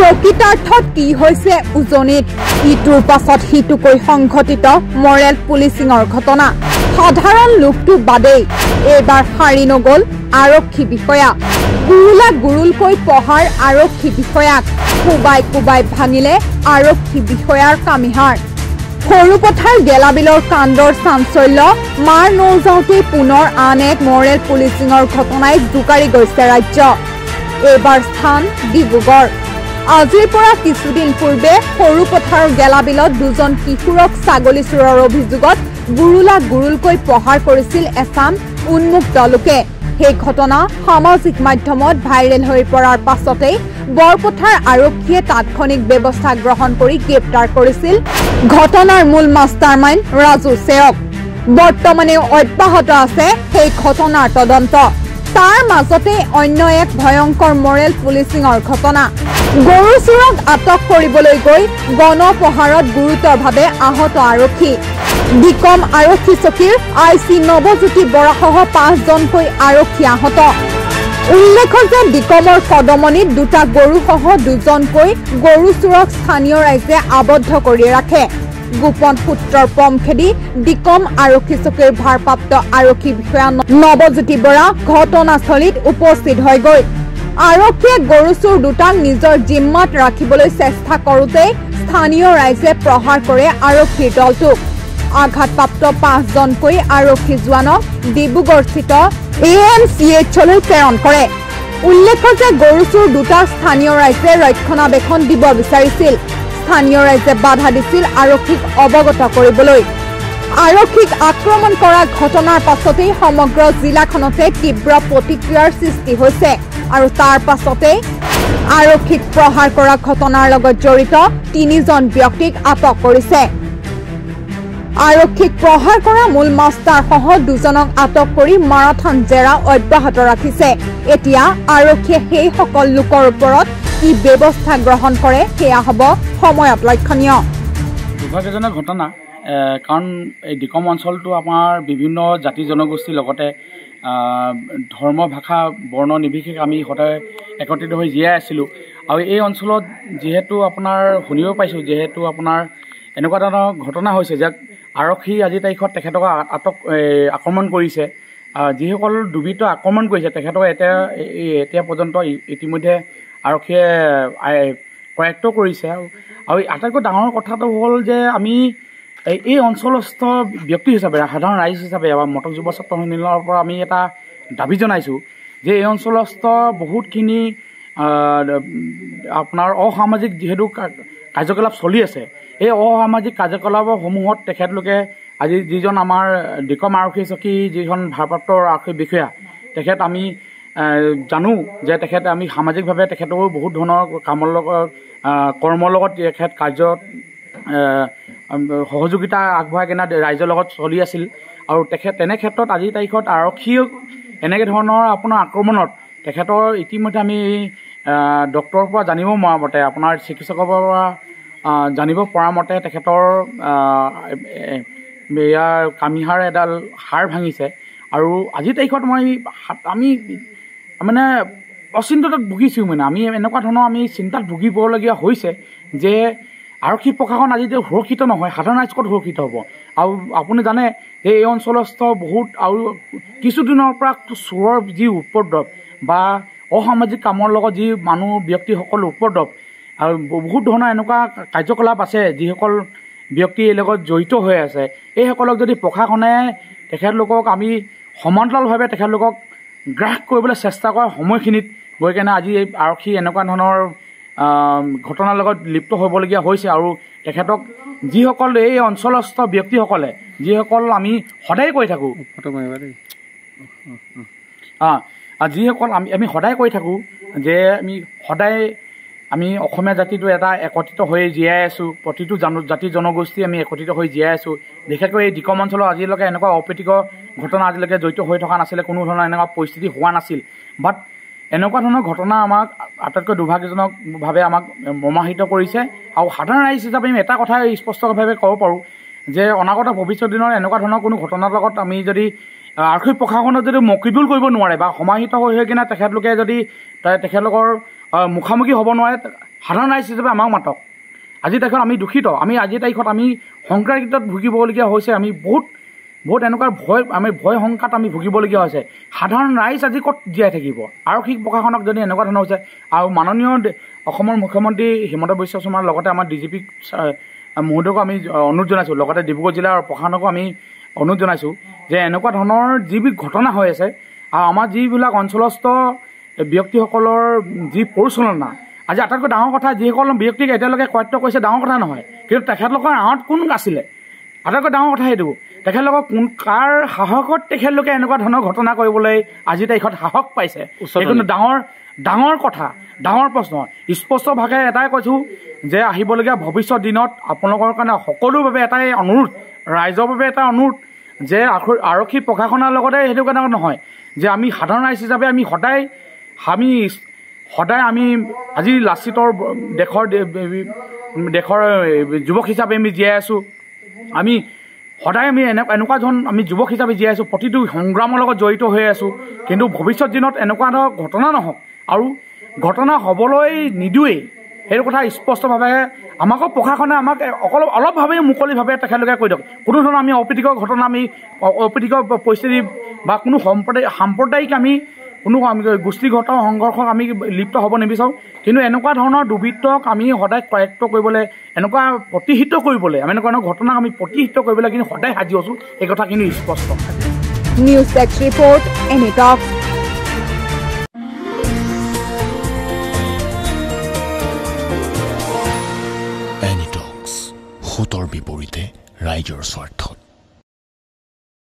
প্ৰকৃতাৰ্থত কি হৈছে উজনিত ইটোৰ পাছত সিটোকৈ সংঘটিত মৰেল পুলিচিঙৰ ঘটনা সাধাৰণ লোকটো বাদেই এইবাৰ হাৰি নগল আৰক্ষী বিষয়া গুৰুলকৈ পঢ়াৰ আৰক্ষী বিষয়াক কোবাই ভাঙিলে আৰক্ষী বিষয়াৰ কামিহাৰ সৰুপথাৰ গেলাবিলৰ কাণ্ডৰ চাঞ্চল্য মাৰ নৌজাওঁতেই পুনৰ আন এক মৰেল পুলিচিঙৰ ঘটনাই জোকাৰি গৈছে ৰাজ্য এইবাৰ স্থান ডিব্ৰুগড় আজিৰ পৰা কিছুদিন পূৰ্বে সৰুপথাৰ গেলাবিলত দুজন কিশোৰক ছাগলী চোৰৰ অভিযোগত গুৰুলকৈ প্ৰহাৰ কৰিছিল এছাম উন্মুক্ত লোকে সেই ঘটনা সামাজিক মাধ্যমত ভাইৰেল হৈ পৰাৰ পাছতেই বৰপথাৰ আৰক্ষীয়ে তাৎক্ষণিক ব্যৱস্থা গ্ৰহণ কৰি গ্ৰেপ্তাৰ কৰিছিল ঘটনাৰ মূল মাষ্টাৰমাইণ্ড ৰাজু চেয়ক বৰ্তমানে অব্যাহত আছে সেই ঘটনাৰ তদন্ত তাৰ মাজতে অন্য এক ভয়ংকৰ মৰেল পুলিচিঙৰ ঘটনা গৰু চোৰক আটক কৰিবলৈ গৈ গণপ্ৰহাৰত গুৰুতৰভাৱে আহত আৰক্ষী ডিকম আৰক্ষী চকীৰ আইচি নৱজ্যোতি বৰাসহ 5জনকৈ আৰক্ষী আহত উল্লেখ যে ডিকমৰ কদমনিত দুটা গৰুসহ 2জনকৈ গৰু চোৰক স্থানীয় ৰাইজে আবদ্ধ কৰি ৰাখে গোপন সূত্ৰৰ পম খেদি ডিকম আৰক্ষী চকীৰ ভাৰপ্ৰাপ্ত আৰক্ষী বিষয়া নৱজ্যোতি বৰা ঘটনাস্থলীত উপস্থিত হৈ গৈ আৰক্ষীয়ে গৰু চোৰ দুটাক নিজৰ জিম্মাত ৰাখিবলৈ চেষ্টা কৰোঁতে স্থানীয় ৰাইজে প্ৰহাৰ কৰে আৰক্ষীৰ দলটোক আঘাতপ্ৰাপ্ত 5জনকৈ আৰক্ষী জোৱানক ডিব্ৰুগড়স্থিত AMCHলৈ প্ৰেৰণ কৰে উল্লেখ যে গৰু চোৰ দুটা স্থানীয় ৰাইজে ৰক্ষণাবেক্ষণ দিব বিচাৰিছিল স্থানীয় ৰাইজে বাধা দিছিল আৰক্ষীক অৱগত কৰিবলৈ আৰক্ষীক আক্ৰমণ কৰা ঘটনাৰ পাছতেই সমগ্ৰ জিলাখনতে তীব্ৰ প্ৰতিক্ৰিয়াৰ সৃষ্টি হৈছে আৰু তাৰ পাছতে আৰক্ষীক প্ৰহাৰ কৰা ঘটনাৰ লগত জড়িত 3জন ব্যক্তিক আটক কৰিছে আৰক্ষীক প্ৰহাৰ কৰা মূল মাষ্টাৰ সহ 2জনক আটক কৰি মাৰাথন জেৰা অব্যাহত ৰাখিছে এতিয়া আৰক্ষীয়ে সেই সকল লোকৰ ওপৰত কি ব্যৱস্থা গ্ৰহণ কৰে সেয়া হ'ব সময়ত লক্ষণীয় দুৰ্ভাগ্যজনক ঘটনা কাৰণ এই ডিকম অঞ্চলটো আমাৰ বিভিন্ন জাতি জনগোষ্ঠীৰ লগতে ধৰ্ম ভাষা বৰ্ণ নিৰ্বিশেষে আমি সদায় একত্ৰিত হৈ জীয়াই আছিলোঁ আৰু এই অঞ্চলত যিহেতু আপোনাৰ শুনিব পাইছোঁ যিহেতু আপোনাৰ এনেকুৱা ধৰণৰ ঘটনা হৈছে যে আৰক্ষী আজিৰ তাৰিখত তেখেতক আক্ৰমণ কৰিছে যিসকল দুৰ্বৃত্ত আক্ৰমণ কৰিছে তেখেতক এতিয়া পৰ্যন্ত ইতিমধ্যে আৰক্ষীয়ে কৰায়ত্ব কৰিছে আৰু আটাইতকৈ ডাঙৰ কথাটো হ'ল যে আমি এই অঞ্চলস্থ ব্যক্তি হিচাপে সাধাৰণ ৰাইজ হিচাপে আমাৰ মটক যুৱ ছাত্ৰ সন্মিলনৰ পৰা আমি এটা দাবী জনাইছোঁ যে এই অঞ্চলস্থ বহুতখিনি আপোনাৰ অসামাজিক যিহেতু কাৰ্যকলাপ চলি আছে এই অসামাজিক কাৰ্যকলাপসমূহত তেখেতলোকে আজি যিজন আমাৰ ডিকম আৰক্ষী চকী যিখন ভাৰপ্ৰাপ্ত আৰক্ষী বিষয়া তেখেত আমি জানো যে তেখেত আমি সামাজিকভাৱে তেখেতৰো বহুত ধৰণৰ কামৰ লগত কৰ্মৰ লগত তেখেত কাৰ্যত সহযোগিতা আগবঢ়াই কিনে ৰাইজৰ লগত চলি আছিল আৰু তেনে ক্ষেত্ৰত আজিৰ তাৰিখত আৰক্ষীয়ে এনেকৈ ধৰণৰ আপোনাৰ আক্ৰমণত তেখেতৰ ইতিমধ্যে আমি ডক্টৰৰ পৰা জানিব পৰা মতে আপোনাৰ চিকিৎসকৰ পৰা জানিব পৰা মতে তেখেতৰ কামিহাৰ এডাল হাড় ভাঙিছে আৰু আজিৰ তাৰিখত আমি মানে অচিন্তত ভুগিছোঁ আমি এনেকুৱা ধৰণৰ আমি চিন্তাত ভুগিবলগীয়া হৈছে যে আৰক্ষী প্ৰশাসন আজি যে সুৰক্ষিত নহয় সাধাৰণ ৰাইজ ক'ত সুৰক্ষিত হ'ব আৰু আপুনি জানে যে এই অঞ্চলস্থ বহুত আৰু কিছুদিনৰ পৰা চোৰৰ যি উপদ্ৰৱ বা অসামাজিক কামৰ লগত যি ব্যক্তিসকল উপদ্ৰৱ আৰু বহুত ধৰণৰ এনেকুৱা কাৰ্যকলাপ আছে যিসকল ব্যক্তি এই লগত জড়িত হৈ আছে এইসকলক যদি প্ৰশাসনে তেখেতলোকক আমি সমান্তৰালভাৱে তেখেতলোকক গ্ৰাস কৰিবলৈ চেষ্টা কৰা সময়খিনিত গৈ কেনে আজি এই আৰক্ষী এনেকুৱা ধৰণৰ ঘটনাৰ লগত লিপ্ত হ'বলগীয়া হৈছে আৰু তেখেতক যিসকল এই অঞ্চলস্থ ব্যক্তিসকলে যিসকল আমি সদায় কৈ থাকোঁ যিসকল আমি সদায় কৈ থাকোঁ যে আমি অসমীয়া জাতিটো এটা একত্ৰিত হৈ জীয়াই আছোঁ প্ৰতিটো জাতি জনগোষ্ঠী আমি একত্ৰিত হৈ জীয়াই আছোঁ বিশেষকৈ এই ডিকম অঞ্চলত আজিলৈকে এনেকুৱা অপ্ৰীতিকৰ ঘটনা আজিলৈকে জড়িত হৈ থকা নাছিলে কোনো ধৰণৰ এনেকুৱা পৰিস্থিতি হোৱা নাছিল বাট এনেকুৱা ধৰণৰ ঘটনা আমাক আটাইতকৈ দুৰ্ভাগ্যজনকভাৱে আমাক মৰ্মাহত কৰিছে আৰু সাধাৰণ ৰাইজ হিচাপে আমি এটা কথা স্পষ্টভাৱে ক'ব পাৰোঁ যে অনাগত ভৱিষ্যত দিনৰ এনেকুৱা ধৰণৰ কোনো ঘটনাৰ লগত আমি যদি আৰক্ষী প্ৰশাসনত যদি মকিদুল কৰিব নোৱাৰে বা সমাহিত হৈ কিনে তেখেতলোকে যদি তেখেতলোকৰ মুখামুখি হ'ব নোৱাৰে সাধাৰণ ৰাইজ হিচাপে আমাক মাতক। আজিৰ তাৰিখত আমি দূষিত, আমি আজিৰ তাৰিখত আমি সংক্ৰান্তিত ভুগিবলগীয়া হৈছে। আমি বহুত এনেকুৱা ভয় শংকাত আমি ভুগিবলগীয়া হৈছে। সাধাৰণ ৰাইজ আজি ক'ত জীয়াই থাকিব? আৰক্ষী প্ৰশাসনক যদি এনেকুৱা ধৰণৰ হৈছে, আৰু মাননীয় অসমৰ মুখ্যমন্ত্ৰী হিমন্ত বিশ্ব শৰ্মাৰ লগতে আমাৰ DGP মহোদয়কো আমি অনুৰোধ জনাইছোঁ, লগতে ডিব্ৰুগড় জিলাৰ প্ৰশাসনকো আমি অনুৰোধ জনাইছোঁ যে এনেকুৱা ধৰণৰ যিবিলাক ঘটনা হৈ আছে আৰু আমাৰ যিবিলাক অঞ্চলস্থ ব্যক্তিসকলৰ যি পৰিচালনা, আজি আটাইতকৈ ডাঙৰ কথা, যিসকল ব্যক্তিক এতিয়ালৈকে কৰায়ত্ব কৰিছে ডাঙৰ কথা নহয়, কিন্তু তেখেতলোকৰ আঁৰত কোন আছিলে? আটাইতকৈ ডাঙৰ কথা সেইটো। তেখেতলোকক কাৰ সাহসত তেখেতলোকে এনেকুৱা ধৰণৰ ঘটনা কৰিবলৈ আজিৰ তাৰিখত সাহস পাইছে? সেইকাৰণে ডাঙৰ কথা, ডাঙৰ প্ৰশ্ন। স্পষ্টভাৱে এটাই কৈছোঁ যে আহিবলগীয়া ভৱিষ্যত দিনত আপোনালোকৰ কাৰণে সকলোৰ বাবে এটাই অনুৰোধ, ৰাইজৰ বাবে এটা অনুৰোধ যে আৰক্ষী প্ৰশাসনৰ লগতে সেইটো কাৰণে নহয় যে আমি সাধাৰণ ৰাইজ হিচাপে আমি সদায় আজি লাচিতৰ দেশৰ যুৱক হিচাপে আমি জীয়াই আছোঁ। আমি সদায় এনেকুৱা ধৰণ আমি যুৱক হিচাপে জীয়াই আছোঁ, প্ৰতিটো সংগ্ৰামৰ লগত জড়িত হৈ আছোঁ। কিন্তু ভৱিষ্যত দিনত এনেকুৱা ধৰণৰ ঘটনা নহওক আৰু ঘটনা হ'বলৈ নিদিওঁৱেই, সেইটো কথা স্পষ্টভাৱে আমাকো প্ৰশাসনে আমাক অলপভাৱে মুকলিভাৱে তেখেতলোকে কৈ দিয়ক। কোনো ধৰণৰ আমি অপ্ৰীতিকৰ ঘটনা, আমি অপ্ৰীতিকৰ পৰিস্থিতি বা কোনো সাম্প্ৰদায়িক কোনো গোষ্ঠীগত সংঘৰ্ষক আমি লিপ্ত হ'ব নিবিচাৰোঁ। কিন্তু এনেকুৱা ধৰণৰ দুৰ্বৃত্তক আমি সদায় কৰায়ত্ব কৰিবলৈ, এনেকুৱা প্ৰতিহিত কৰিবলৈ, আমি এনেকুৱা ধৰণৰ ঘটনাক আমি প্ৰতিহিত কৰিবলৈ কিন্তু সদায় সাজু আছোঁ, এই কথা কিন্তু স্পষ্ট। নিউজ ডেস্ক ৰিপৰ্ট, এনি টক। এনি টক্স, সতৰ বিপৰীতে ৰাইজৰ স্বাৰ্থ।